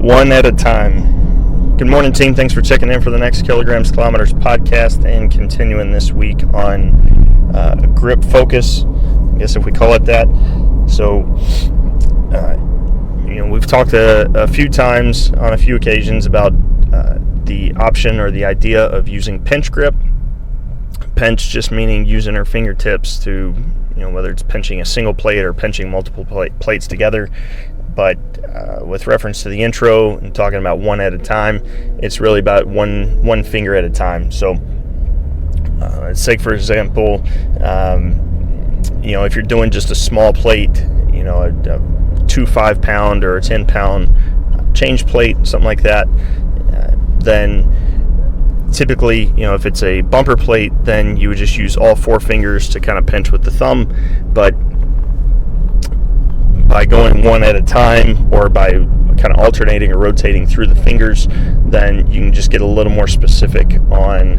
one at a time. Good morning, team. Thanks for checking in for the Next Kilograms Kilometers podcast and continuing this week on grip focus, I guess if we call it that. So, we've talked a few times on a few occasions about the option or the idea of using pinch grip. Pinch just meaning using our fingertips to, whether it's pinching a single plate or pinching multiple plates together. But with reference to the intro and talking about one at a time, it's really about one finger at a time. So let's say, for example, if you're doing just a small plate, a 2 5-pound or a 10-pound change plate, something like that, then typically, if it's a bumper plate, then you would just use all 4 fingers to kind of pinch with the thumb. But by going one at a time, or by kind of alternating or rotating through the fingers, then you can just get a little more specific on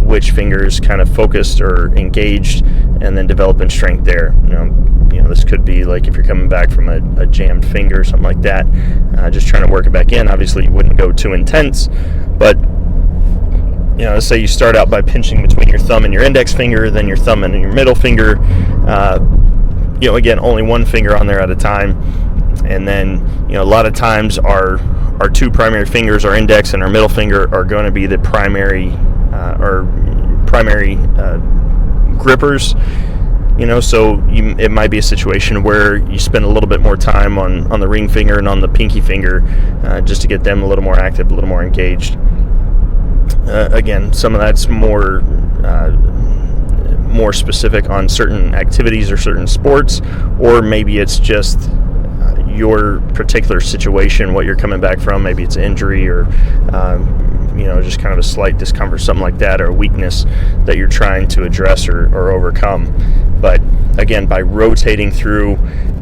which fingers kind of focused or engaged, and then developing strength there. This could be like if you're coming back from a jammed finger or something like that, just trying to work it back in. Obviously, you wouldn't go too intense, but let's say you start out by pinching between your thumb and your index finger, then your thumb and your middle finger. Again, only one finger on there at a time. And then, a lot of times our 2 primary fingers, our index and our middle finger, are going to be the primary grippers. So it might be a situation where you spend a little bit more time on the ring finger and on the pinky finger, just to get them a little more active, a little more engaged. Again, some of that's more specific on certain activities or certain sports, or maybe it's just your particular situation, what you're coming back from. Maybe it's injury or just kind of a slight discomfort, something like that, or a weakness that you're trying to address or overcome. But again, by rotating through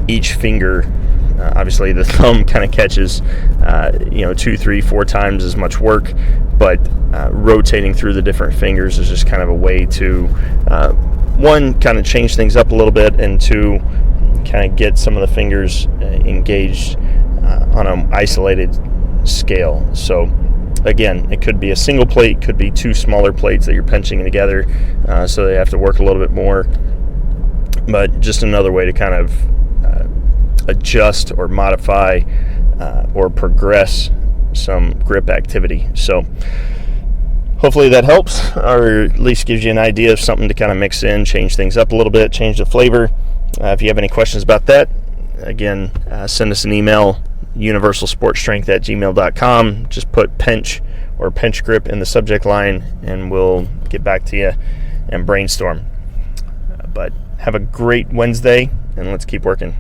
each finger, obviously the thumb kind of catches 2, 3, 4 times as much work, but rotating through the different fingers is just kind of a way to one, kind of change things up a little bit, and 2, kind of get some of the fingers engaged on an isolated scale. So again, it could be a single plate, could be 2 smaller plates that you're pinching together, so they have to work a little bit more. But just another way to kind of adjust or modify or progress some grip activity. So hopefully that helps, or at least gives you an idea of something to kind of mix in, change things up a little bit, change the flavor. If you have any questions about that, again, send us an email, universalsportstrength@gmail.com. Just put pinch or pinch grip in the subject line, and we'll get back to you and brainstorm. But have a great Wednesday, and let's keep working.